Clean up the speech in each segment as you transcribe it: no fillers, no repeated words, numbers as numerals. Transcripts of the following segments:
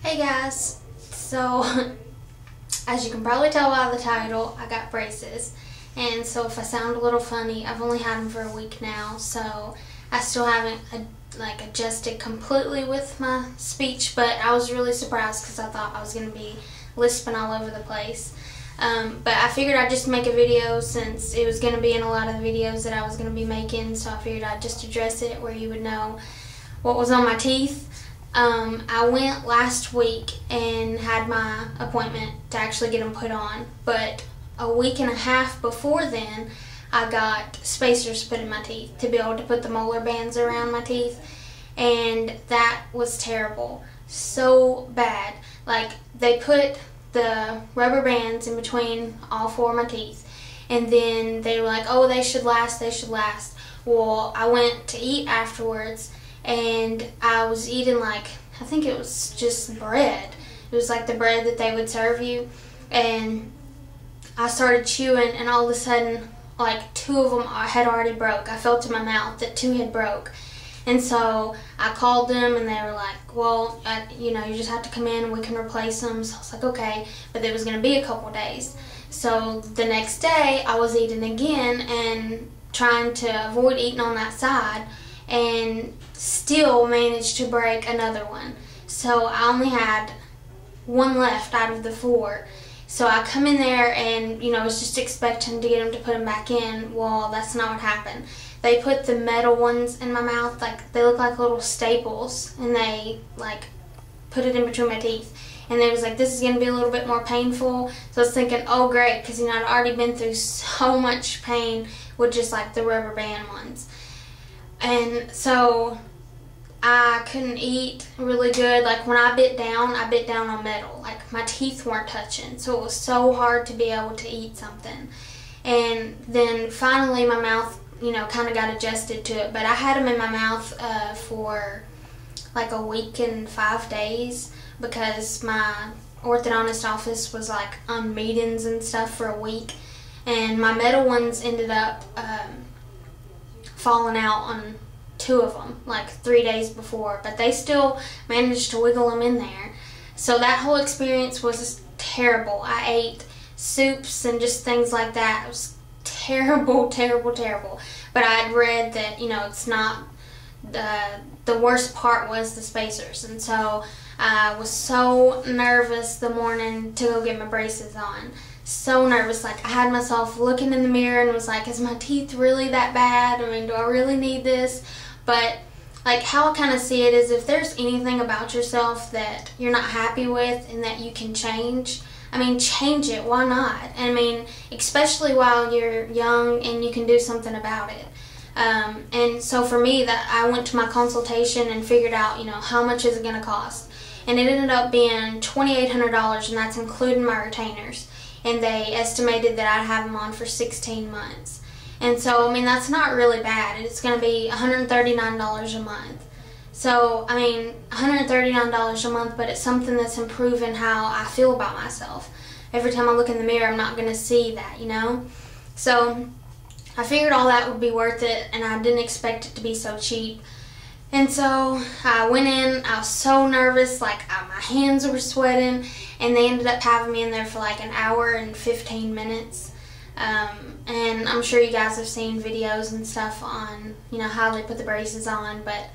Hey guys, so as you can probably tell by the title, I got braces, and so if I sound a little funny, I've only had them for a week now, so I still haven't adjusted completely with my speech, but I was really surprised because I thought I was going to be lisping all over the place. But I figured I'd just make a video since it was going to be in a lot of the videos that I was going to be making, so I figured I'd just address it where you would know what was on my teeth. I went last week and had my appointment to actually get them put on, but a week and a half before then, I got spacers put in my teeth to be able to put the molar bands around my teeth, and that was terrible. So bad. Like, they put the rubber bands in between all four of my teeth, and then they were like, oh, they should last, they should last. Well, I went to eat afterwards, and I was eating I think it was just bread. It was like the bread that they would serve you, and I started chewing, and all of a sudden, two of them had already broke. I felt in my mouth that two had broke. And so I called them, and they were like, well, you just have to come in and we can replace them. So I was like, okay, but it was going to be a couple days. So the next day, I was eating again and trying to avoid eating on that side, and still managed to break another one. So I only had one left out of the four. So I come in there and, was just expecting to get them to put them back in. Well, that's not what happened. They put the metal ones in my mouth, they look like little staples, and they, put it in between my teeth. And they was like, this is going to be a little bit more painful. So I was thinking, oh, great, because, I'd already been through so much pain with just, the rubber band ones. And so I couldn't eat really good. When I bit down on metal. My teeth weren't touching. So it was so hard to be able to eat something. And then finally my mouth, kind of got adjusted to it. But I had them in my mouth for a week and 5 days because my orthodontist office was on meetings and stuff for a week. And my metal ones ended up falling out on two of them 3 days before, but they still managed to wiggle them in there. So that whole experience was terrible. I ate soups and just things like that. It was terrible, terrible, terrible. But I had read that, it's not, the worst part was the spacers. And so I was so nervous the morning to go get my braces on. So nervous. I had myself looking in the mirror and was like, is my teeth really that bad? Do I really need this? But how I kind of see it is, if there's anything about yourself that you're not happy with and that you can change, change it. Why not? Especially while you're young and you can do something about it. And so for me, that I went to my consultation and figured out, how much is it going to cost. And it ended up being $2,800, and that's including my retainers. And they estimated that I'd have them on for 16 months. And so, that's not really bad. It's going to be $139 a month. So, $139 a month, but it's something that's improving how I feel about myself. Every time I look in the mirror, I'm not going to see that, So, I figured all that would be worth it, and I didn't expect it to be so cheap. And so I went in, I was so nervous, my hands were sweating, and they ended up having me in there for an hour and 15 minutes. And I'm sure you guys have seen videos and stuff on, how they put the braces on, but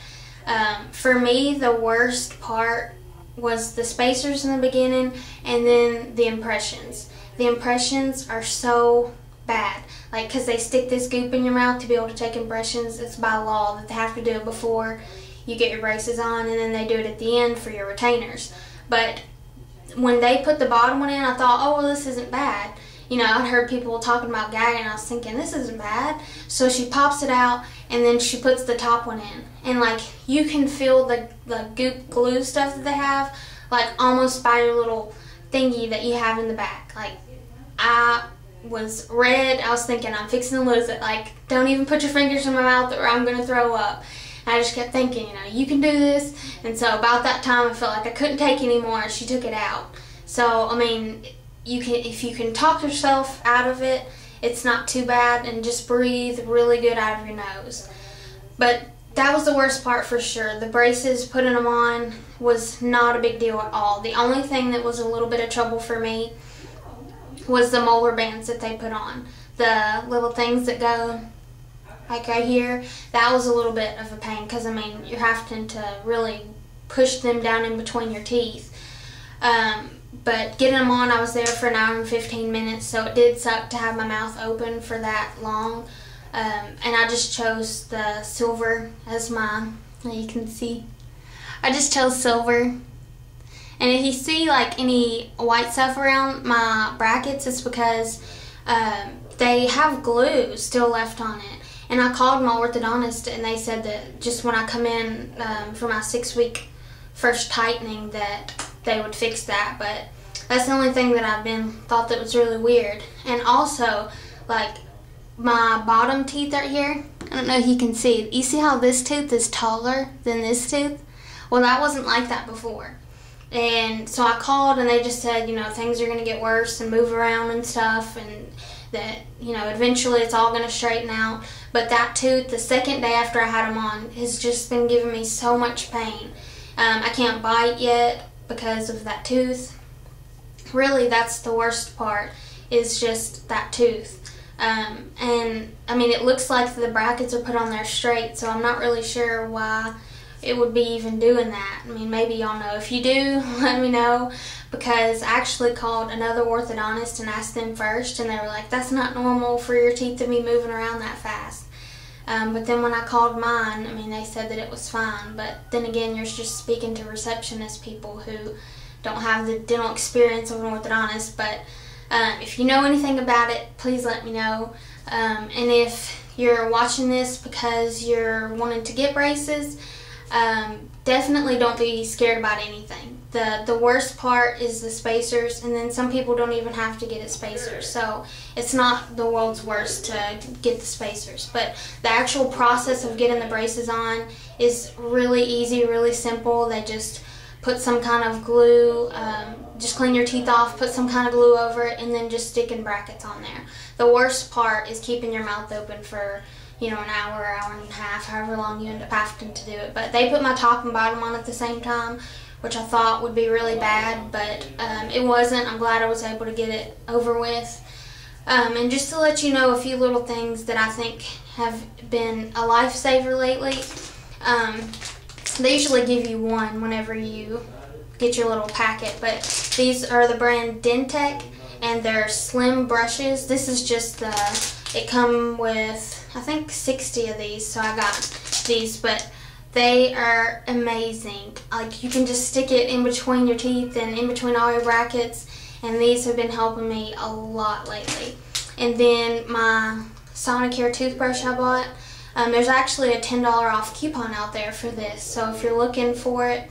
for me, the worst part was the spacers in the beginning, and then the impressions. The impressions are so bad. Because they stick this goop in your mouth to be able to take impressions. It's by law that they have to do it before you get your braces on, and then they do it at the end for your retainers. But when they put the bottom one in, I thought, oh, well, this isn't bad. I'd heard people talking about gagging, and I was thinking, this isn't bad. So she pops it out, and then she puts the top one in. And, you can feel the goop glue stuff that they have, almost by your little thingy that you have in the back. I was red. I was thinking, I'm fixing to lose it. Don't even put your fingers in my mouth or I'm going to throw up. And I just kept thinking, you can do this. And so about that time, I felt like I couldn't take anymore. She took it out. So, if you can talk yourself out of it, it's not too bad, and just breathe really good out of your nose. But that was the worst part for sure. The braces, putting them on, was not a big deal at all. The only thing that was a little bit of trouble for me was the molar bands that they put on. The little things that go like right here, that was a little bit of a pain because, I mean, you're having to really push them down in between your teeth. But getting them on, I was there for an hour and 15 minutes, so it did suck to have my mouth open for that long. And I just chose the silver as mine. You can see. I just chose silver. And if you see like any white stuff around my brackets, it's because they have glue still left on it. And I called my orthodontist, and they said that just when I come in for my 6-week first tightening that they would fix that. But that's the only thing that I've thought that was really weird. And also, like, my bottom teeth right here, I don't know if you can see, you see how this tooth is taller than this tooth? Well, that wasn't like that before. And so I called, and they just said, you know, things are going to get worse and move around and stuff, and that, you know, eventually it's all going to straighten out. But that tooth, the second day after I had them on, has just been giving me so much pain. I can't bite yet because of that tooth. Really, that's the worst part, is just that tooth. And I mean, it looks like the brackets are put on there straight, so I'm not really sure why it would be even doing that. I mean, maybe y'all know. If you do, let me know, because I actually called another orthodontist and asked them first, and they were like, that's not normal for your teeth to be moving around that fast. But then when I called mine, I mean, they said that it was fine. But then again, you're just speaking to receptionist people who don't have the dental experience of an orthodontist. But if you know anything about it, please let me know. And if you're watching this because you're wanting to get braces, definitely don't be scared about anything. The worst part is the spacers, and then some people don't even have to get it spacers, so it's not the world's worst to get the spacers. But the actual process of getting the braces on is really easy, really simple. They just put some kind of glue, just clean your teeth off, put some kind of glue over it, and then just sticking brackets on there. The worst part is keeping your mouth open for, you know, an hour, hour and a half, however long you end up having to do it. But they put my top and bottom on at the same time, which I thought would be really bad, but it wasn't. I'm glad I was able to get it over with. And just to let you know a few little things that I think have been a lifesaver lately. They usually give you one whenever you get your little packet, but these are the brand Dentec, and they're slim brushes. This is just it come with, I think, 60 of these, so I got these, but they are amazing. Like, you can just stick it in between your teeth and in between all your brackets, and these have been helping me a lot lately. And then my Sonicare toothbrush I bought, there's actually a $10 off coupon out there for this, so if you're looking for it,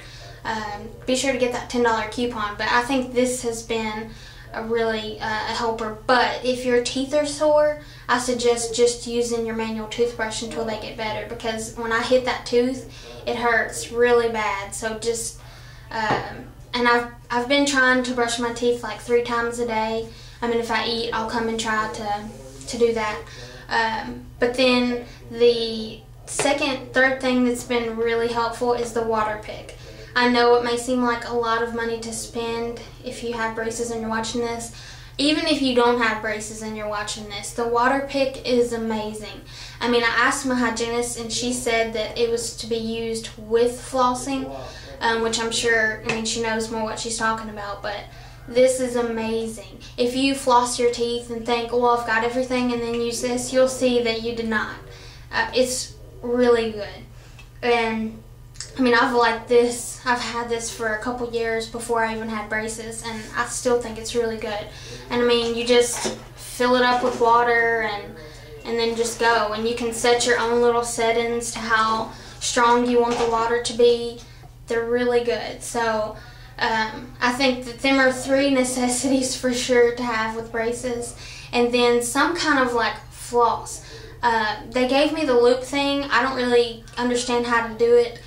be sure to get that $10 coupon. But I think this has been a really a helper. But if your teeth are sore, I suggest just using your manual toothbrush until they get better, because when I hit that tooth, it hurts really bad. So just and I've been trying to brush my teeth like 3 times a day. I mean, if I eat, I'll come and try to do that. But then the third thing that's been really helpful is the water pick. I know it may seem like a lot of money to spend if you have braces and you're watching this. Even if you don't have braces and you're watching this, the water pick is amazing. I mean, I asked my hygienist, and she said that it was to be used with flossing, which I'm sure, I mean, she knows more what she's talking about, but this is amazing. If you floss your teeth and think, oh, I've got everything, and then use this, you'll see that you did not. It's really good. And I mean, I've had this for a couple years before I even had braces, and I still think it's really good. And I mean, you just fill it up with water and then just go. And you can set your own little settings to how strong you want the water to be. They're really good. So I think that them are 3 necessities for sure to have with braces. And then some kind of like floss. They gave me the loop thing. I don't really understand how to do it.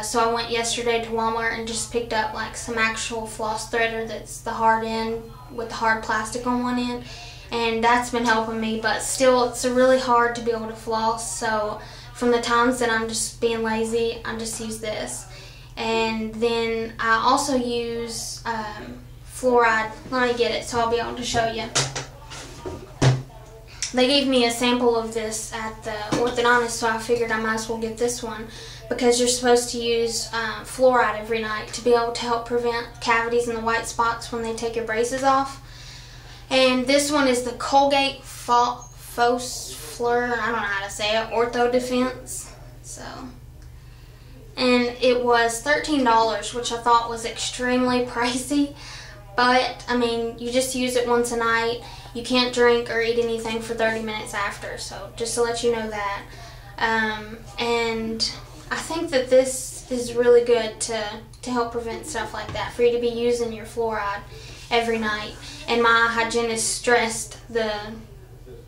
So I went yesterday to Walmart and just picked up like some actual floss threader that's the hard end with the hard plastic on one end, and that's been helping me. But still, it's really hard to be able to floss, so from the times that I'm just being lazy, I just use this. And then I also use fluoride. Let me get it so I'll be able to show you. They gave me a sample of this at the orthodontist, so I figured I might as well get this one, because you're supposed to use fluoride every night to be able to help prevent cavities and the white spots when they take your braces off. And this one is the Colgate Fos Fleur, I don't know how to say it, Ortho Defense. So, and it was $13, which I thought was extremely pricey. But, I mean, you just use it once a night. You can't drink or eat anything for 30 minutes after, so just to let you know that. And I think that this is really good to help prevent stuff like that, for you to be using your fluoride every night. And my hygienist stressed the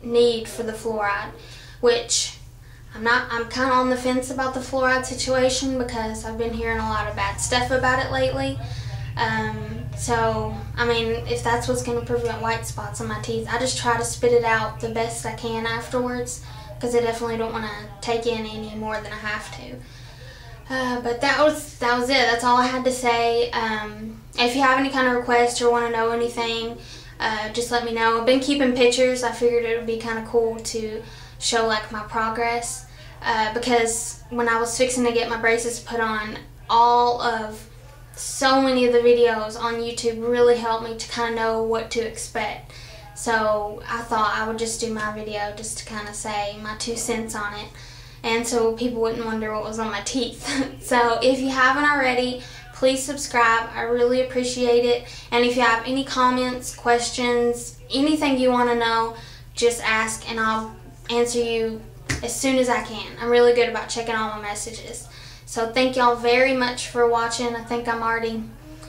need for the fluoride, which I'm kind of on the fence about the fluoride situation, because I've been hearing a lot of bad stuff about it lately. So, I mean, if that's what's going to prevent white spots on my teeth, I just try to spit it out the best I can afterwards, because I definitely don't want to take in any more than I have to. But that was it. That's all I had to say. If you have any kind of requests or want to know anything, just let me know. I've been keeping pictures. I figured it would be kind of cool to show like my progress, because when I was fixing to get my braces put on, so many of the videos on YouTube really helped me to kind of know what to expect. So I thought I would just do my video just to kind of say my 2 cents on it, and so people wouldn't wonder what was on my teeth. So if you haven't already, please subscribe. I really appreciate it. And if you have any comments, questions, anything you want to know, just ask and I'll answer you as soon as I can. I'm really good about checking all my messages. So thank y'all very much for watching. I think I'm already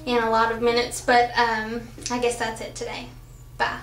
in a lot of minutes, but I guess that's it today. Bye.